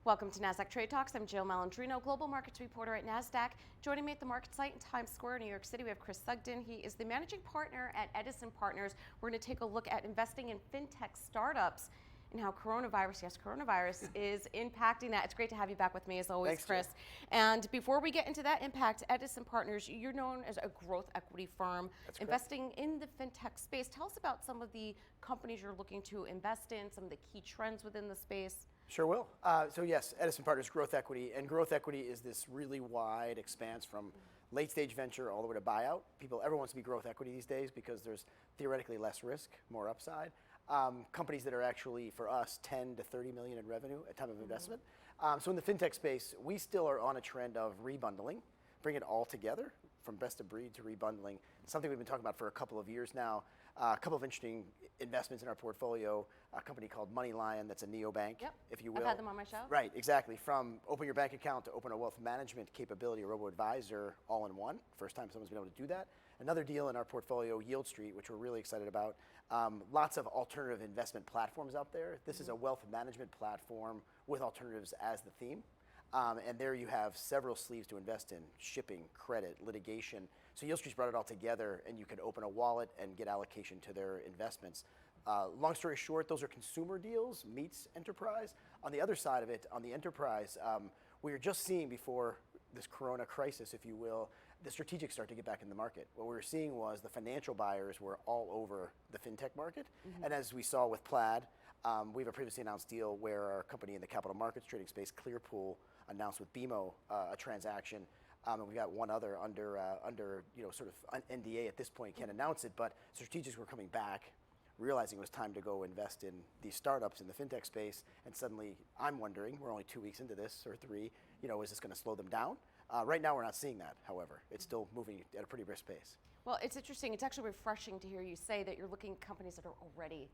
Welcome to Nasdaq Trade Talks. I'm Jill Malandrino, Global Markets Reporter at Nasdaq. Joining me at the market site in Times Square, New York City, we have Chris Sugden. He is the managing partner at Edison Partners. We're going to take a look at investing in FinTech startups and how coronavirus is impacting that. It's great to have you back with me as always. Thanks, Chris. Jill. And before we get into that impact, Edison Partners, you're known as a growth equity firm. That's investing in the FinTech space. Tell us about some of the companies you're looking to invest in, some of the key trends within the space. Sure will. So yes, Edison Partners growth equity, and growth equity is this really wide expanse from late stage venture all the way to buyout. Everyone wants to be growth equity these days because there's theoretically less risk, more upside. Companies that are actually, for us, 10 to 30 million in revenue at time of investment. So in the FinTech space, we still are on a trend of rebundling, bring it all together from best of breed to rebundling. It's something we've been talking about for a couple of years now. A couple of interesting investments in our portfolio. A company called MoneyLion, that's a neobank, if you will. I've had them on my show. Right, exactly. From open your bank account to open a wealth management capability, a robo-advisor, all in one. First time someone's been able to do that. Another deal in our portfolio, Yield Street, which we're really excited about. Lots of alternative investment platforms out there. This is a wealth management platform with alternatives as the theme. And there you have several sleeves to invest in: shipping, credit, litigation. So Yield Street's brought it all together, and you could open a wallet and get allocation to their investments. Long story short, those are consumer deals meets enterprise. On the other side of it, on the enterprise, we were just seeing before this corona crisis, if you will, the strategics start to get back in the market. What we were seeing was the financial buyers were all over the FinTech market. And as we saw with Plaid, we have a previously announced deal where our company in the capital markets trading space, Clearpool, announced with BMO a transaction. And we got one other under sort of NDA at this point, can't announce it, but strategics were coming back, realizing it was time to go invest in these startups in the FinTech space. And suddenly I'm wondering, we're only 2 weeks into this or 3, is this going to slow them down? Right now we're not seeing that, however. It's still moving at a pretty brisk pace. Well, it's interesting. It's actually refreshing to hear you say that you're looking at companies that are already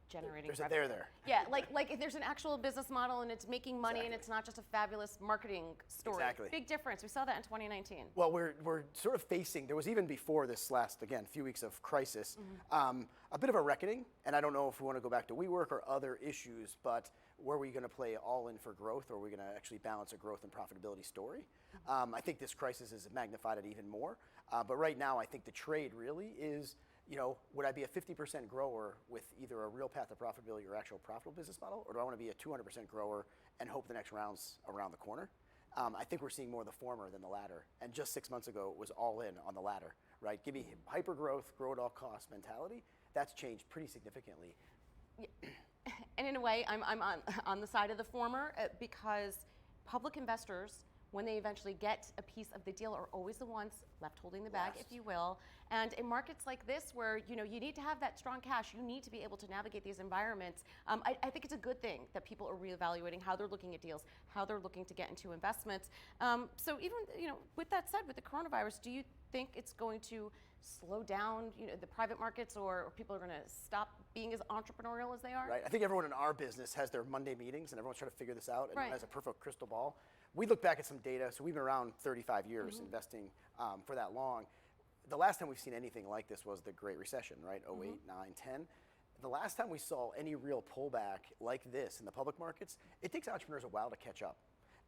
generating There's revenue. a there. Yeah, like if there's an actual business model and it's making money and it's not just a fabulous marketing story. Exactly. Big difference. We saw that in 2019. Well, we're sort of facing, there was even before this last, again, few weeks of crisis, a bit of a reckoning. And I don't know if we want to go back to WeWork or other issues, but were we going to play all in for growth, or are we going to actually balance a growth and profitability story? I think this crisis has magnified it even more. But right now, I think the trade really is, would I be a 50% grower with either a real path to profitability or actual profitable business model, or do I want to be a 200% grower and hope the next round's around the corner? I think we're seeing more of the former than the latter. And just 6 months ago, it was all in on the latter, right? Give me hyper growth, grow at all costs mentality. That's changed pretty significantly. And in a way, I'm on the side of the former because public investors, when they eventually get a piece of the deal, are always the ones left holding the bag, if you will. And in markets like this, where you need to have that strong cash, you need to be able to navigate these environments. I think it's a good thing that people are reevaluating how they're looking at deals, how they're looking to get into investments. So even with that said, with the coronavirus, do you think it's going to slow down the private markets, or people are going to stop being as entrepreneurial as they are? Right. I think everyone in our business has their Monday meetings, and everyone's trying to figure this out, and has a perfect crystal ball. We look back at some data, so we've been around 35 years investing for that long. The last time we've seen anything like this was the Great Recession, right? 08, 9, 10. The last time we saw any real pullback like this in the public markets, it takes entrepreneurs a while to catch up.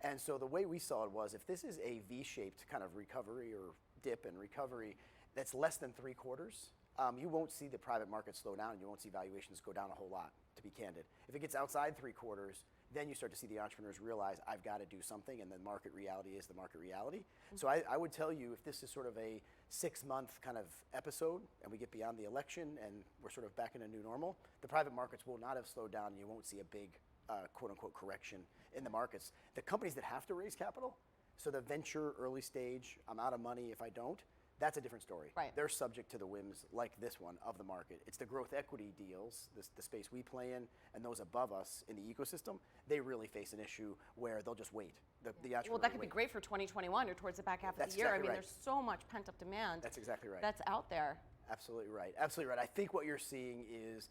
And so the way we saw it was, if this is a V-shaped kind of recovery or dip and recovery that's less than 3 quarters, you won't see the private market slow down, and you won't see valuations go down a whole lot, to be candid. If it gets outside 3 quarters, then you start to see the entrepreneurs realize, I've got to do something, and the market reality is the market reality. So I would tell you, if this is sort of a 6-month kind of episode, and we get beyond the election, and we're sort of back in a new normal, the private markets will not have slowed down, and you won't see a big quote unquote correction in the markets. The companies that have to raise capital, so the venture early stage, I'm out of money if I don't, that's a different story. Right. They're subject to the whims like this one of the market. It's the growth equity deals, the space we play in, and those above us in the ecosystem, they really face an issue where they'll just wait. Well, that could be great for 2021 or towards the back half of the year. Exactly right. There's so much pent-up demand. That's exactly right. That's out there. Absolutely right. Absolutely right. I think what you're seeing is,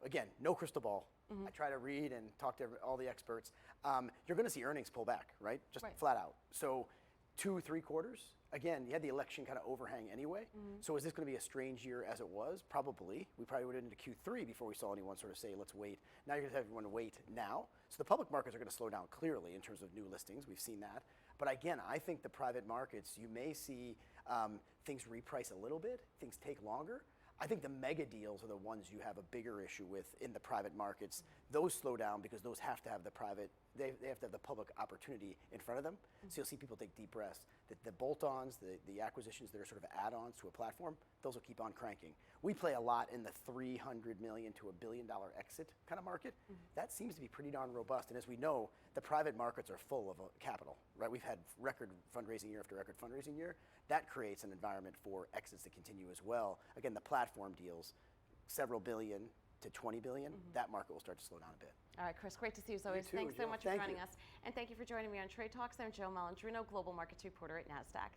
again, no crystal ball. I try to read and talk to all the experts. You're going to see earnings pull back, right? Just flat out. So 2-3 quarters. Again, you had the election kind of overhang anyway. So is this going to be a strange year as it was? Probably. We probably went into Q3 before we saw anyone sort of say, let's wait. Now you're going to have everyone wait now. So the public markets are going to slow down clearly in terms of new listings. We've seen that. But again, I think the private markets, you may see things reprice a little bit, things take longer. I think the mega deals are the ones you have a bigger issue with in the private markets. Those slow down because those have to have the private, they have to have the public opportunity in front of them. So you'll see people take deep breaths. The bolt-ons, the acquisitions that are sort of add-ons to a platform, those will keep on cranking. We play a lot in the $300 million to $1 billion exit kind of market. That seems to be pretty darn robust. And as we know, the private markets are full of capital, right? We've had record fundraising year after record fundraising year. That creates an environment for exits to continue as well. Again, the platform deals, several billion to 20 billion, that market will start to slow down a bit. All right, Chris, great to see you as always. You too, Thanks so Jill. much for Thank joining you. us. And thank you for joining me on Trade Talks. I'm Joe Malandrino, Global Markets Reporter at Nasdaq.